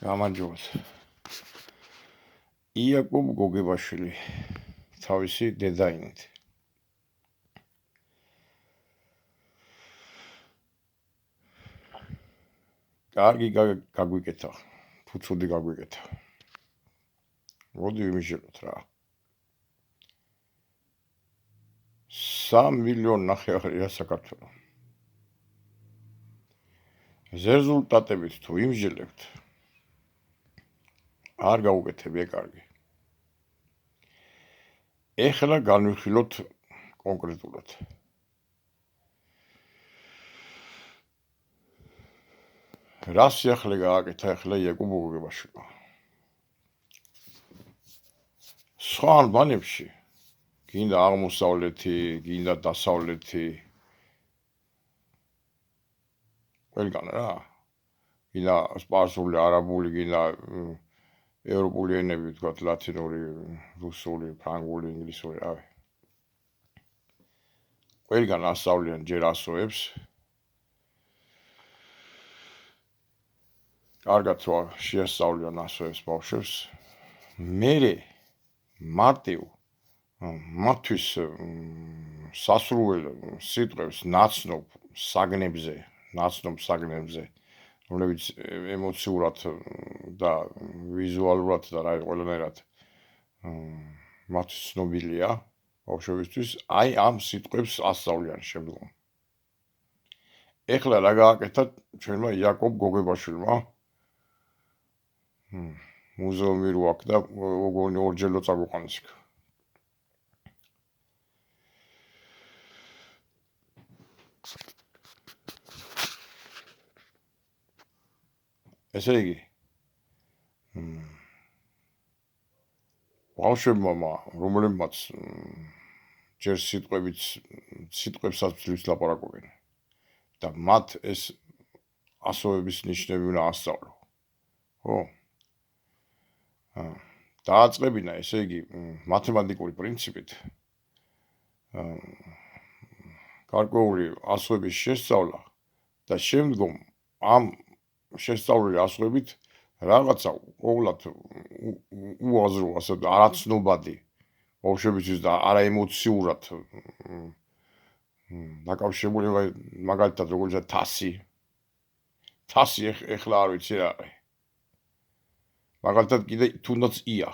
გამარჯობათ. იაკობ გოგებაშვილი თავისი დედაინით. კარგი გაგვიკეთა, თუ ცუდი გაგვიკეთა. მოდი ვიმიჟელოთ რა. 3 მილიონი ნახევარია საქართველო. რეზულტატებით თუ ვიმჟელებთ, არ გაუკეთებია კარგი. ეხლა განვიხილოთ კონკრეტულად. რა სიახლე გააკეთა ახლა იაკობ გოგებაშვილმა. სხვა ალბანებში გინდა აღმოსავლეთი, გინდა დასავლეთი, ყველგან რა. გინდა სპარსული, არაბული, გინდა ევროპული ენები, ვთქვათ, ლათინური, რუსული, ფრანგული, ინგლისური, რავი. ყველგან ასწავლიან ჯერ ასოებს. კარგად რა შეასწავლიან ასოებს ბავშვებს. მერე მარტივ მათთვის სასურველ სიტყვებს ნაცნობ საგნებზე, რომლებიც ემოციურად და ვიზუალურად და რა ყველანაირად მათთვის ცნობილია ბავშვებისთვის, აი ამ სიტყვებს ასწავლიან შემდგომ. ეხლა რა გააკეთა ჩვენმა იაკობ გოგებაშვილმა? მუზეუმი რო აქვს და ოღონდ ორჯერ წაგვიყვანეს იქ. ესე იგი, ბავშვებმა, რომლებმაც ჯერ სიტყვებსაც ძლივს ლაპარაკობენ და მათ ეს ასოების ნიშნები უნდა ასწავლო. ხო? დააწყებინა, ესე იგი, მათემატიკური პრინციპით გარკვეული ასოების შესწავლა და შემდგომ ამ შესწავლილი ასოებით რაღაცა ყოვლად უაზრო, ასე არაცნობადი ბავშვებისთვის და არაემოციურად დაკავშირებული, მაგალითად როგორია თასი. თასი ეხლა არ ვიცი რა არის. მაგალითად კიდე თუნდაც ია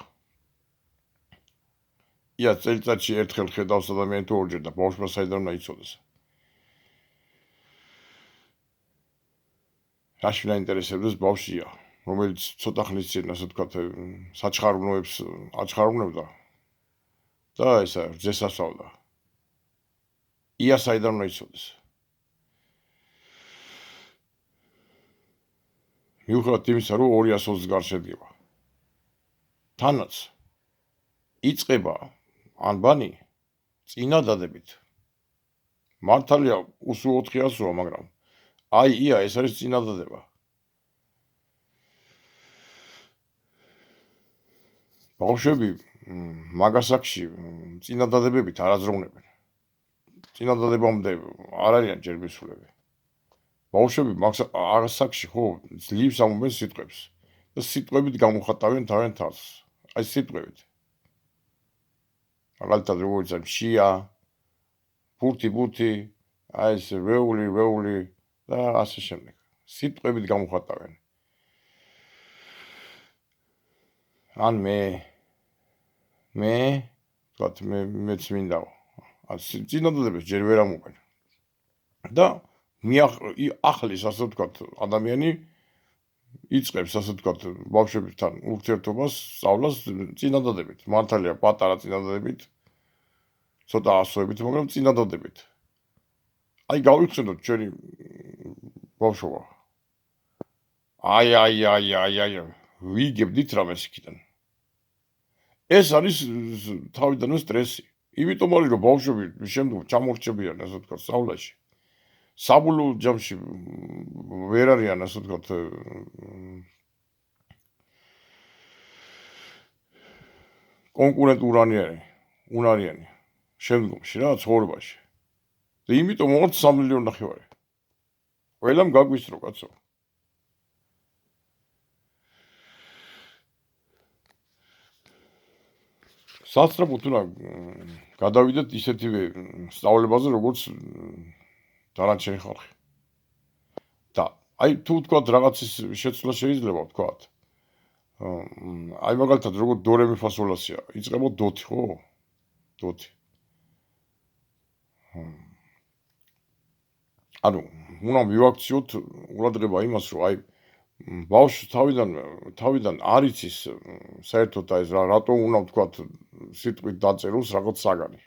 წელიწადში ერთხელ ხედავს ადამიანი თუ ორჯერ და ბავშვმა საიდან უნდა იცოდეს. რაში უნდა ინტერესებდეს ბავშვი ია, რომელიც ცოტა ხნის წინ, ასე ვთქვათ, საჩხარუნოებს აჩხარუნებდა და ესა რძეს ასვავდა. ია საიდან უნდა იცოდეს. მიუხედავად იმისა, რომ 220 გარს შედგება. თანაც იწყება ანბანი წინადადებით. მართალია უსულ 400-ია, მაგრამ აი ია ეს არის წინადადება. ბავშვები მაგასაკში წინადადებებით არ აზროვნებენ. წინადადებამდე არ არიან ჯერ მისულები. ბავშვები მაგასაკში ხო ძლივს ამობენ სიტყვებს და სიტყვებით გამოხატავენ თავენ თავს. აი სიტყვებით. მაგალითად როგორც მშია, ფურთი, აი ეს ვეული და ასე შემდეგ. სიტყვებით გამოხატავენ. ან ვთქვათ, მეც მინდაო. წინადადებას ჯერ ვერ ამობენ. და ახლის, ასე ვთქვათ, ადამიანი იწყებს, ასე ვთქვათ, ბავშვებთან ურთიერთობას, სწავლას წინადადებით. მართალია პატარა წინადადებით, ცოტა ასოებით, მაგრამ წინადადებით. აი გავიხსენოთ ჩვენი ბავშვობა. აი, ვიგებდით რამეს იქიდან. ეს არის თავიდანვე სტრესი. იმიტომ არის, რომ ბავშვები შემდგომ ჩამორჩებიან, ასე ვთქვათ, სწავლაში. საბოლოო ჯამში ვერ არიან, ასე ვთქვათ, კონკურენტუნარიანი შემდგომში რა ცხოვრებაში. და იმიტომ მოყავთ 3 მილიონი ნახევარი. ყველამ გაგვისწრო, კაცო. სასწრაფოდ უნდა გადავიდეთ ისეთივე სწავლებაზე, როგორც დანარჩენი ხალხი. და აი თუ ვთქვათ რაღაცის შეცვლა შეიძლება ვთქვათ. აი მაგალითად როგორც დო რე მი ფა სოლ ლა სია, იწყებოდ დოთი, ხო? დოთი. ანუ უნდა მივაქციოთ ყურადღება იმას, რომ აი ბავშვი თავიდან არ იცის საერთოდ აი რატო უნდა ვთქვათ სიტყვით დაწეროს რაღაც საგანი.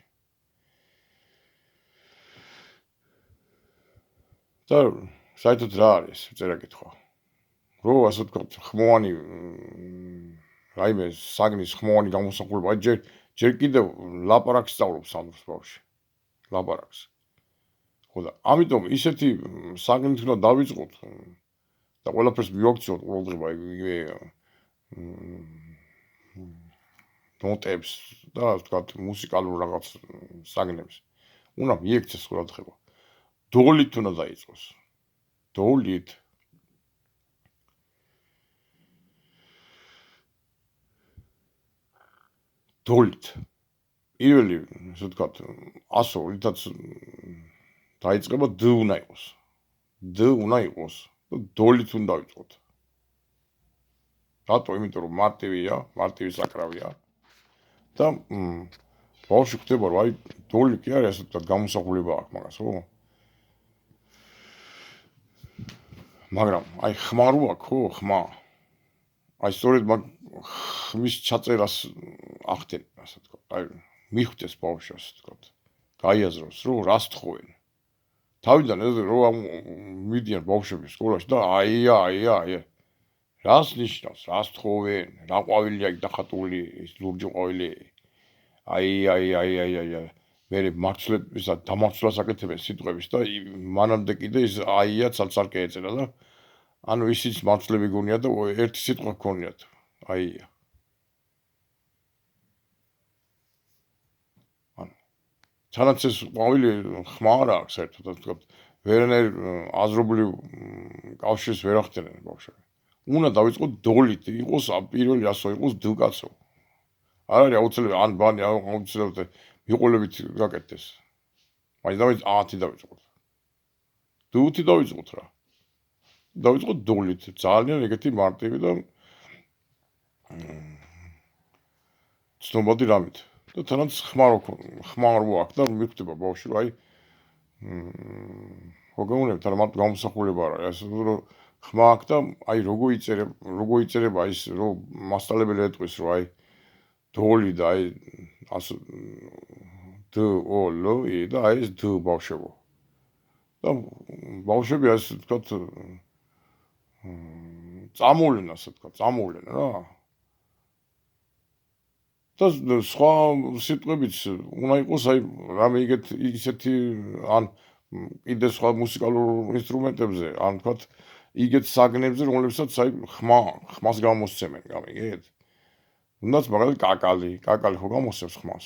და საერთოდ რა არის წერა კითხვა. რო ასე ვთქვათ ხმოვანი რაიმე საგნის ხმოვანი გამოსახულება, აი ჯერ კიდევ ლაპარაკს სწავლობს სანდროს ბავშვი. ლაპარაკს. ხო და ამიტომ ისეთი საგნით უნდა დავიწყოთ და ყველაფერს მივაქციოთ ყურადღება იგივე ნოტებს და ასე ვთქვათ მუსიკალურ რაღაც საგნებს. უნდა მიექცეს ყურადღება. დოლით უნდა დაიწყოს. დოლით. დოლით. პირველი, ასე ვთქვათ, ასო, რითაც დაიწყება დ უნდა იყოს. დ უნდა იყოს და დოლით უნდა დავიწყოთ. რატო? იმიტომ რომ მარტივია, მარტივი საკრავია. და ბავშვი ხდება რომ აი დოლი კი არის ასე ვთქვათ გამოსახულება აქვს მაგას, ხო? მაგრამ აი ხმა რო აქვს, ხო, ხმა. აი სწორედ მაგ ხმის ჩაწერას ახდენენ, ასე ვთქვათ. აი მიხვდეს ბავშვი, ასე ვთქვათ. გაიაზროს, რომ რას თხოვენ. თავიდან რო მიდიან ბავშვები სკოლაში და აი რას ნიშნავს, რას თხოვენ, რა ყვავილია იქ დახატული, ის ლურჯი ყვავილი. აი. მე მარცვლებს და დამარცვლას აკეთებენ სიტყვების და მანამდე კიდე ის აია ცალ-ცალკე ეწერა და ანუ ისიც მარცვლები გონია და ერთი სიტყვა გქონიათ. აია. ანუ თანაც ეს ყვავილი ხმა არ აქვს საერთოდ, ასე ვთქვათ, ვერანაირ აზრობრივ კავშირს ვერ ახდენენ ბავშვები. უნდა დავიწყოთ დოლით, იყოს პირველი ასო იყოს დ კაცო. არ არის აუცილებელი ან ბანი აუცილებლად მიყოლებით გაკეთდეს. მაინც ათი დავიწყოთ. დუთი დავიწყოთ რა. დავიწყოთ დოლით. ძალიან ეგეთი მარტივი და ცნობადი რამით. და თანაც ხმა რო აქვს და მიხვდება ბავშვი, აი მოგეუბნებთ, არა მარტო გამოსახულება არა, ასე რომ ხმა აქვს და აი როგორ იწერება ის რომ მასწავლებელი ეტყვის რომ აი დოლი და აი ასე დ ო ლ ი და აი ეს დ ბავშვებო. და ბავშვები ასე ვთქვათ წამოვლენ, ასე ვთქვათ, წამოვლენ რა. და სხვა სიტყვებიც უნდა იყოს აი რამე ისეთი ან კიდე სხვა მუსიკალურ ინსტრუმენტებზე, ან ვთქვათ იგეთ საგნებზე, რომლებსაც აი ხმას გამოსცემენ, გამიგეთ? უნდაც მაგალითად კაკალი ხო გამოსცემს ხმას.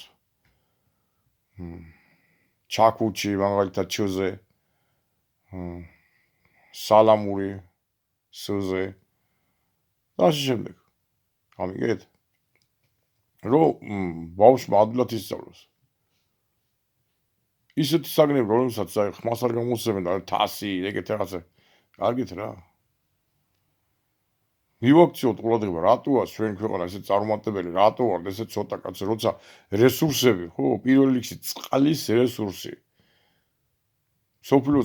ჩაკუჩი მაგალითად ჩზე. სალამური სზე. და ასე შემდეგ. გამიგეთ? რომ ბავშვმა ადვილად ისწავლოს. ისეთი საგნები, რომელსაც აი ხმას არ გამოსცემენ და თასი, ეგეთ რაღაცა. კარგით რა. მივაქციოთ ყურადღება, რატოა ჩვენ ქვეყანა ესე წარუმატებელი, რატო ვართ ესე ცოტა კაცი, როცა რესურსები, ხო, პირველ რიგში წყლის რესურსი. სოფლიო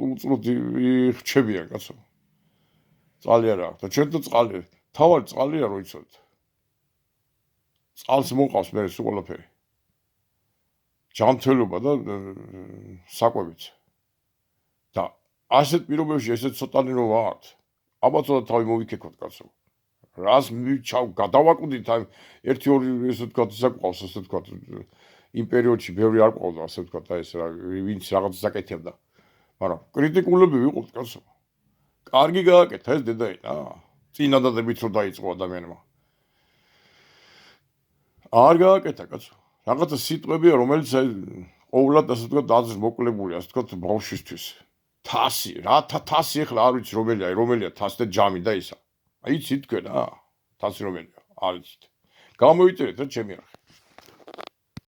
უწროდ იხჩებიან, კაცო. წყალი არ აქვს და ჩვენ და წყალი, თავარი წყალია რო იცოდეთ. წყალს მოყავს მე ეს ყველაფერი. ჯანმრთელობა და საკვებიც. და ასეთ პირობებში ესეც ცოტანი რო ვართ. აბა ცოტა თავი მოვიქექოთ კაცო. რას გადავაკვდით აი 1-2 ესე ვთქვათ ისა გვყავს ასე ვთქვათ იმ პერიოდში ბევრი არ ყავდა ასე ვთქვათ აი ეს რა ვინც რაღაც საკეთებდა. მაგრამ კრიტიკულები ვიყოთ კაცო. კარგი გააკეთა ეს დედაენა. წინადადებით რო დაიწყო ადამიანმა. არ გააკეთა კაცო. რაღაცა სიტყვებია რომელიც აი ყოველად ასე ვთქვათ აზრის მოკლებული ასე ვთქვათ ბავშვისთვის. თასი, რა თასი ახლა არ ვიცი რომელია თასი და ჯამი და ისა. აი იცით თქვენ თასი რომელია? არ იცით. გამოიწერეთ რა ჩემი არხი.